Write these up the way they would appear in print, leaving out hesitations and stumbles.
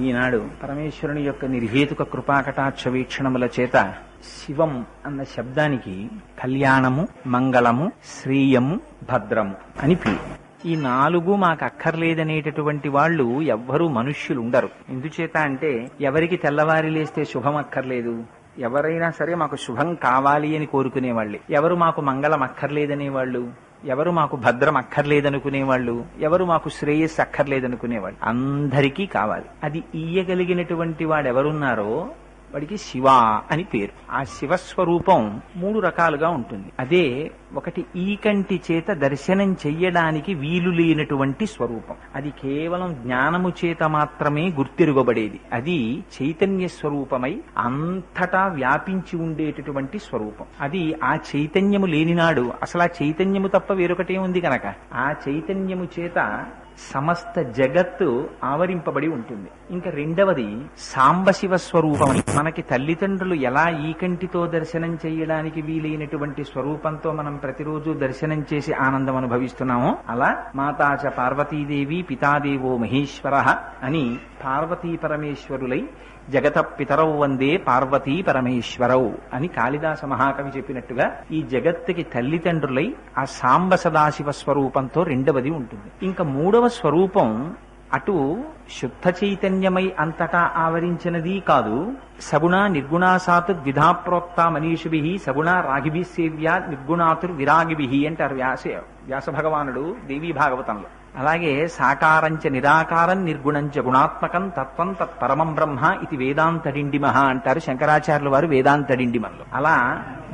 ఈనాడు పరమేశ్వరుని యొక్క నిర్హేతుక కృపాకటాక్ష వీక్షణముల చేత శివం అన్న శబ్దానికి కళ్యాణము, మంగళము, శ్రేయము, భద్రము అని పేరు. ఈ నాలుగు మాకు అక్కర్లేదనేటటువంటి వాళ్ళు ఎవ్వరూ మనుష్యులు ఉండరు. ఎందుచేత అంటే ఎవరికి తెల్లవారి లేస్తే శుభం అక్కర్లేదు, ఎవరైనా సరే మాకు శుభం కావాలి అని కోరుకునేవాళ్ళే. ఎవరు మాకు మంగళం అక్కర్లేదనేవాళ్ళు, ఎవరు మాకు భద్రం అక్కర్లేదనుకునేవాళ్ళు, ఎవరు మాకు శ్రేయస్సు అక్కర్లేదనుకునేవాళ్ళు. అందరికీ కావాలి. అది ఇయ్యగలిగినటువంటి వాడెవరున్నారో వాడికి శివ అని పేరు. ఆ శివస్వరూపం 3 రకాలుగా ఉంటుంది. అదే ఒకటి ఈ కంటి చేత దర్శనం చెయ్యడానికి వీలు లేనటువంటి స్వరూపం. అది కేవలం జ్ఞానము చేత మాత్రమే గుర్తెరుగబడేది. అది చైతన్య స్వరూపమై అంతటా వ్యాపించి ఉండేటటువంటి స్వరూపం. అది ఆ చైతన్యము లేనినాడు అసలు ఆ చైతన్యము తప్ప వేరొకటే ఉంది కనుక ఆ చైతన్యము చేత సమస్త జగత్తు ఆవరింపబడి ఉంటుంది. ఇంకా రెండవది సాంబశివ స్వరూపమని. మనకి తల్లిదండ్రులు ఎలా ఈ కంటితో దర్శనం చేయడానికి వీలైనటువంటి స్వరూపంతో మనం ప్రతిరోజు దర్శనం చేసి ఆనందం అనుభవిస్తున్నామో అలా మాతాచ పార్వతీదేవి పితాదేవో మహేశ్వర అని పార్వతీ పరమేశ్వరులై జగత పితరౌ వందే పార్వతీ పరమేశ్వరౌ అని కాళిదాస మహాకవి చెప్పినట్టుగా ఈ జగత్తుకి తల్లిదండ్రులై ఆ సాంబ సదాశివ స్వరూపంతో రెండవది ఉంటుంది. ఇంకా 3వ స్వరూపం అటు శుద్ధ చైతన్యమై అంతటా ఆవరించినది కాదు. సగుణ నిర్గుణాసాతు ద్విధాప్రోక్త మనీషుభి సగుణ రాగిభి సేవ్య నిర్గుణాతుర్ విరాగిభి అంటారు వ్యాస భగవానుడు దేవీ భాగవతంలో. అలాగే సాకారంచ నిరాకారం నిర్గుణంచ గుణాత్మకం తత్వం తత్పరమం బ్రహ్మ ఇది వేదాంతడిండిమహ అంటారు శంకరాచార్యుల వారు వేదాంతడిండిమల్లో. అలా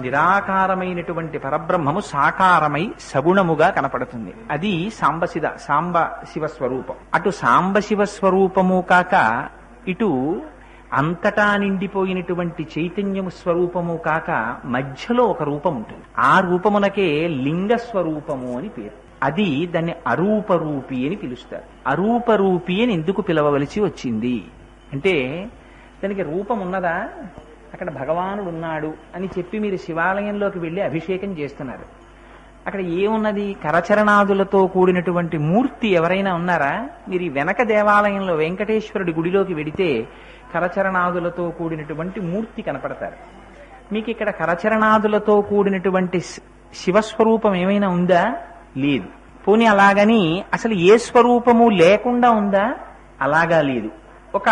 నిరాకారమైనటువంటి పరబ్రహ్మము సాకారమై సగుణముగా కనపడుతుంది. అది సాంబ శివ స్వరూపం. అటు సాంబశివ స్వరూపము కాక ఇటు అంతటా నిండిపోయినటువంటి చైతన్యము స్వరూపము కాక మధ్యలో ఒక రూపం ఉంటుంది. ఆ రూపమునకే లింగ స్వరూపము అని పేరు. అది దాన్ని అరూపరూపి అని పిలుస్తారు. అరూపరూపి అని ఎందుకు పిలవవలసి వచ్చింది అంటే దానికి రూపం ఉన్నదా? అక్కడ భగవానుడు ఉన్నాడు అని చెప్పి మీరు శివాలయంలోకి వెళ్లి అభిషేకం చేస్తున్నారు. అక్కడ ఏమున్నది? కరచరణాదులతో కూడినటువంటి మూర్తి ఎవరైనా ఉన్నారా? మీరు ఈ వెనక దేవాలయంలో వెంకటేశ్వరుడి గుడిలోకి వెడితే కరచరణాదులతో కూడినటువంటి మూర్తి కనపడతారు. మీకు ఇక్కడ కరచరణాదులతో కూడినటువంటి శివస్వరూపం ఏమైనా ఉందా? లేదు. పోనీ అలాగని అసలు ఏ స్వరూపము లేకుండా ఉందా? అలాగా లేదు. ఒక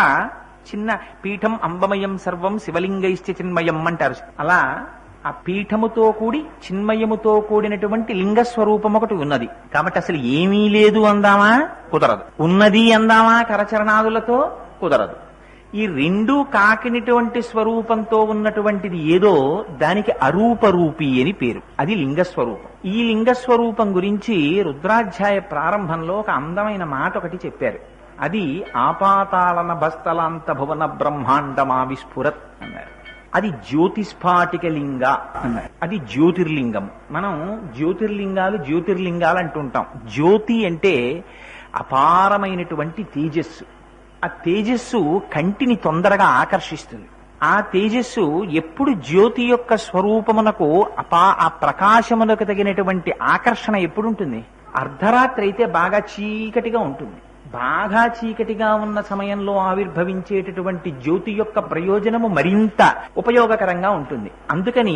చిన్న పీఠం అంబమయం సర్వం శివలింగైశ్చ చిన్మయం అంటారు. అలా ఆ పీఠముతో కూడి చిన్మయముతో కూడినటువంటి లింగ స్వరూపం ఒకటి ఉన్నది. కాబట్టి అసలు ఏమీ లేదు అందామా? కుదరదు. ఉన్నది అందామా? కరచరణాదులతో కుదరదు. ఈ రెండూ కాకినటువంటి స్వరూపంతో ఉన్నటువంటిది ఏదో దానికి అరూపరూపి అని పేరు. అది లింగస్వరూపం. ఈ లింగస్వరూపం గురించి రుద్రాధ్యాయ ప్రారంభంలో ఒక అందమైన మాట ఒకటి చెప్పారు. అది ఆపాతాళన బస్తలాంత భువన బ్రహ్మాండమా విస్ఫురత్ అన్నారు. అది జ్యోతిస్ఫాటిక లింగ అన్నారు. అది జ్యోతిర్లింగం. మనం జ్యోతిర్లింగాలు అంటుంటాం. జ్యోతి అంటే అపారమైనటువంటి తేజస్సు. ఆ తేజస్సు కంటిని తొందరగా ఆకర్షిస్తుంది. ఆ తేజస్సు ఎప్పుడు జ్యోతి యొక్క స్వరూపమునకు ఆ ప్రకాశమునకు తగినటువంటి ఆకర్షణ ఎప్పుడుంటుంది? అర్ధరాత్రి అయితే బాగా చీకటిగా ఉంటుంది. బాగా చీకటిగా ఉన్న సమయంలో ఆవిర్భవించేటటువంటి జ్యోతి యొక్క ప్రయోజనము మరింత ఉపయోగకరంగా ఉంటుంది. అందుకని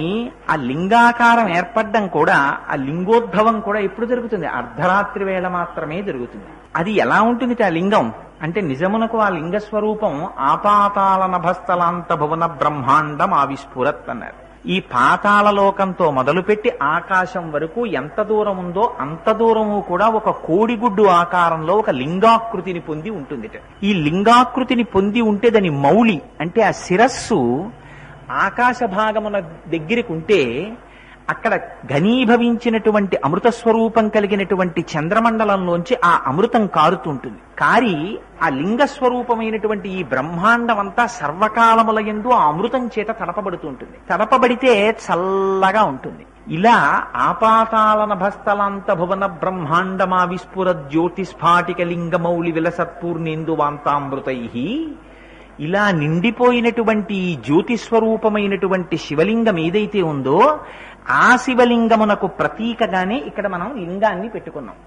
ఆ లింగాకారం ఏర్పడడం కూడా, ఆ లింగోద్భవం కూడా ఎప్పుడు జరుగుతుంది? అర్ధరాత్రి వేళ మాత్రమే జరుగుతుంది. అది ఎలా ఉంటుంది ఆ లింగం అంటే నిజమునకు ఆ లింగ స్వరూపం ఆపాతాళ నభస్థలాంత భువన బ్రహ్మాండం ఆవిస్ఫురత్ అన్నారు. ఈ పాతాళ లోకంతో మొదలుపెట్టి ఆకాశం వరకు ఎంత దూరం ఉందో అంత దూరము కూడా ఒక కోడిగుడ్డు ఆకారంలో ఒక లింగాకృతిని పొంది ఉంటుంది. ఈ లింగాకృతిని పొంది ఉంటే దాని మౌళి అంటే ఆ శిరస్సు ఆకాశ భాగమున దగ్గరికి ఉంటే అక్కడ ఘనీభవించినటువంటి అమృత స్వరూపం కలిగినటువంటి చంద్రమండలంలోంచి ఆ అమృతం కారుతుంటుంది. కారి ఆ లింగ స్వరూపమైనటువంటి ఈ బ్రహ్మాండం అంతా సర్వకాలముల యందు ఆ అమృతం చేత తడపబడుతూ ఉంటుంది. తడపబడితే చల్లగా ఉంటుంది. ఇలా ఆపాతాళన భస్తలాంత భువన బ్రహ్మాండమా విస్ఫుర జ్యోతిస్ఫాటిక లింగమౌళి విలసత్పూర్ణేందు వాంతామృతై ఇలా నిండిపోయినటువంటి జ్యోతిస్వరూపమైనటువంటి శివలింగం ఏదైతే ఉందో ఆ శివలింగమునకు ప్రతీకగానే ఇక్కడ మనం లింగాన్ని పెట్టుకున్నాం.